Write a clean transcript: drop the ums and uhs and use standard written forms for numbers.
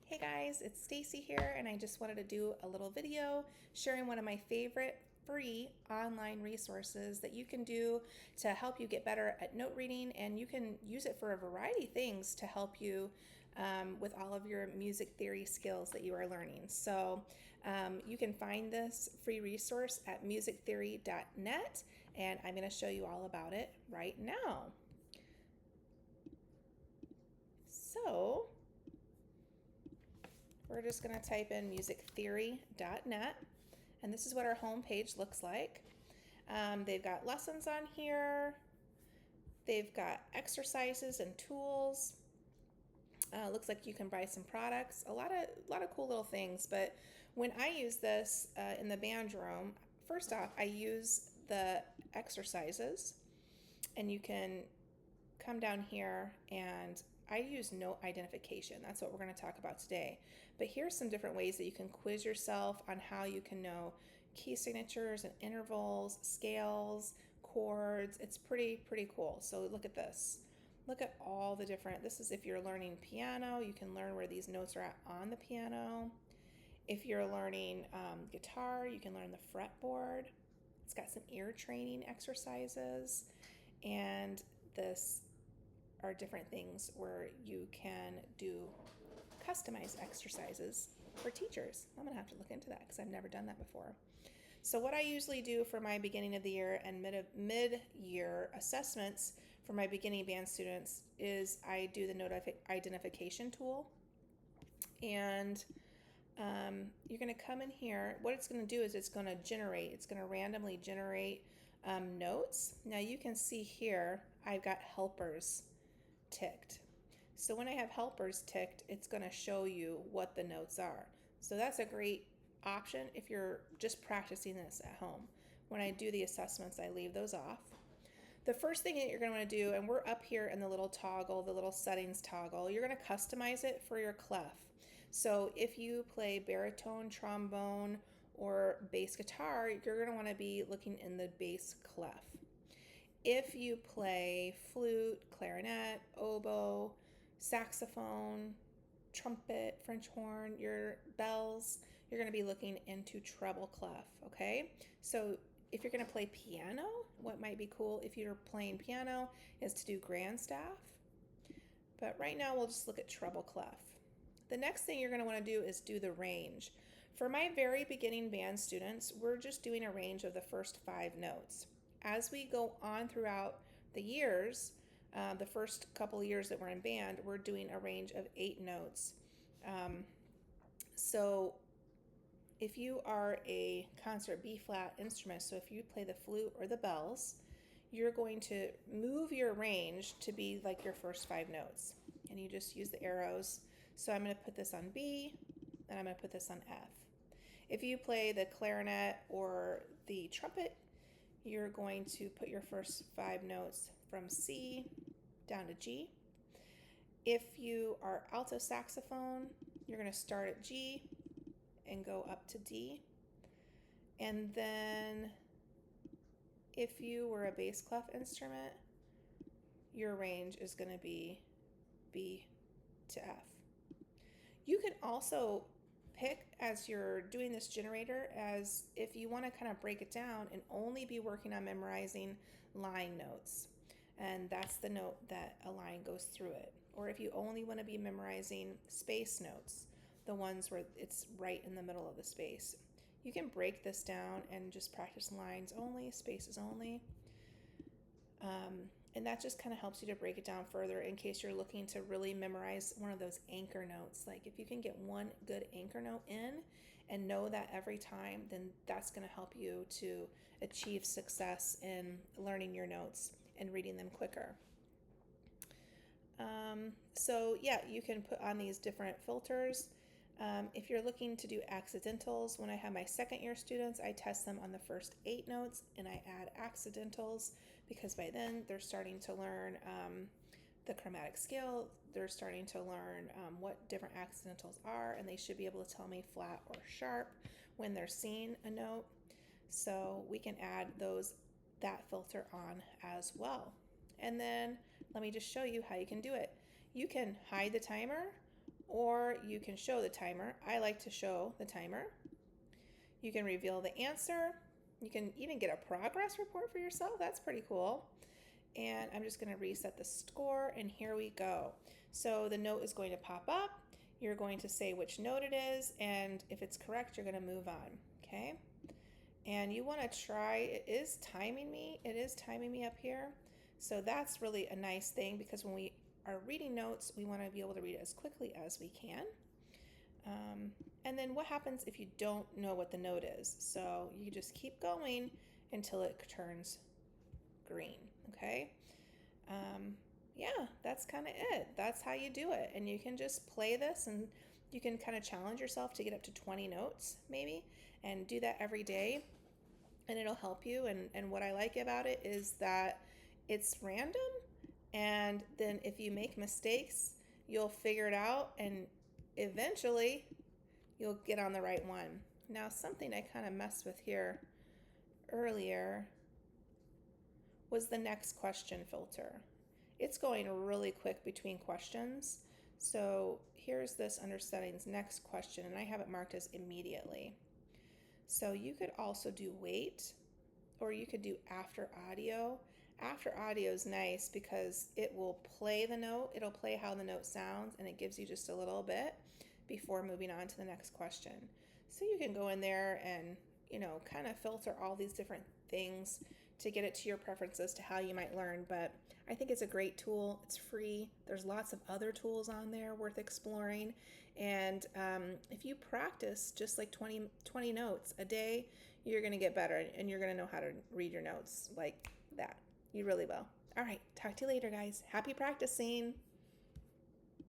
Hey guys, it's Stacy here, and I just wanted to do a little video sharing one of my favorite free online resources that you can do to help you get better at note reading, and you can use it for a variety of things to help you with all of your music theory skills that you are learning. So you can find this free resource at musictheory.net, and I'm going to show you all about it right now. So we're just going to type in musictheory.net, and this is what our home page looks like. They've got lessons on here. They've got exercises and tools. Looks like you can buy some products. A lot of cool little things. But when I use this in the band room, first off, I use the exercises, and you can come down here, and I use note identification. That's what we're going to talk about today. But here's some different ways that you can quiz yourself on how you can know key signatures and intervals, scales, chords. It's pretty cool. So look at this. Look at all the different, this is if you're learning piano, you can learn where these notes are at on the piano. If you're learning guitar, you can learn the fretboard. It's got some ear training exercises, and this are different things where you can do customized exercises for teachers. I'm gonna have to look into that because I've never done that before. So what I usually do for my beginning of the year and mid-year assessments for my beginning band students is I do the note identification tool. And you're going to come in here. What it's going to do is it's going to randomly generate notes. Now you can see here I've got helpers ticked. So when I have helpers ticked, it's going to show you what the notes are. So that's a great option if you're just practicing this at home. When I do the assessments, I leave those off. The first thing that you're going to want to do, and we're up here in the little toggle, the little settings toggle, you're going to customize it for your clef. So if you play baritone, trombone, or bass guitar, you're going to want to be looking in the bass clef. If you play flute, clarinet, oboe, saxophone, trumpet, French horn, your bells, you're going to be looking into treble clef, okay? So if you're going to play piano, what might be cool if you're playing piano is to do grand staff. But right now we'll just look at treble clef. The next thing you're going to want to do is do the range. For my very beginning band students, we're just doing a range of the first 5 notes. As we go on throughout the years, the first couple of years that we're in band, we're doing a range of 8 notes. So if you are a concert B-flat instrument, so if you play the flute or the bells, you're going to move your range to be like your first 5 notes. And you just use the arrows. So I'm going to put this on B, and I'm going to put this on F. If you play the clarinet or the trumpet, you're going to put your first 5 notes from C down to G. If you are alto saxophone, you're going to start at G and go up to D. And then if you were a bass clef instrument, your range is going to be B to F. You can also pick, as you're doing this generator, as if you want to kind of break it down and only be working on memorizing line notes, and that's the note that a line goes through it. Or if you only want to be memorizing space notes, the ones where it's right in the middle of the space, you can break this down and just practice lines only, spaces only. And that just kind of helps you to break it down further in case you're looking to really memorize one of those anchor notes. Like if you can get one good anchor note in and know that every time, then that's going to help you to achieve success in learning your notes and reading them quicker. So yeah, you can put on these different filters. If you're looking to do accidentals, when I have my second year students, I test them on the first 8 notes and I add accidentals because by then they're starting to learn the chromatic scale. They're starting to learn what different accidentals are, and they should be able to tell me flat or sharp when they're seeing a note. So we can add that filter on as well. And then let me just show you how you can do it. You can hide the timer, or you can show the timer. I like to show the timer. You can reveal the answer. You can even get a progress report for yourself. That's pretty cool. And I'm just going to reset the score, and here we go. So the note is going to pop up. You're going to say which note it is, and if it's correct, you're going to move on, okay? And you want to try, it is timing me up here. So that's really a nice thing, because when we are reading notes, we want to be able to read it as quickly as we can. And then what happens if you don't know what the note is? So you just keep going until it turns green, okay? Yeah, that's kind of it. That's how you do it. And you can just play this, and you can kind of challenge yourself to get up to 20 notes maybe, and do that every day, and it'll help you. And what I like about it is that it's random, and then if you make mistakes, you'll figure it out, and eventually you'll get on the right one. Now, something I kind of messed with here earlier was the next question filter. It's going really quick between questions. So here's this under settings next question, and I have it marked as immediately. So you could also do wait, or you could do after audio. After audio is nice because it will play the note, it'll play how the note sounds, and it gives you just a little bit before moving on to the next question. So you can go in there and, kind of filter all these different things to get it to your preferences to how you might learn. But I think it's a great tool. It's free. There's lots of other tools on there worth exploring. And if you practice just like 20 notes a day, you're going to get better, and you're going to know how to read your notes like that. You really will. All right. Talk to you later, guys. Happy practicing.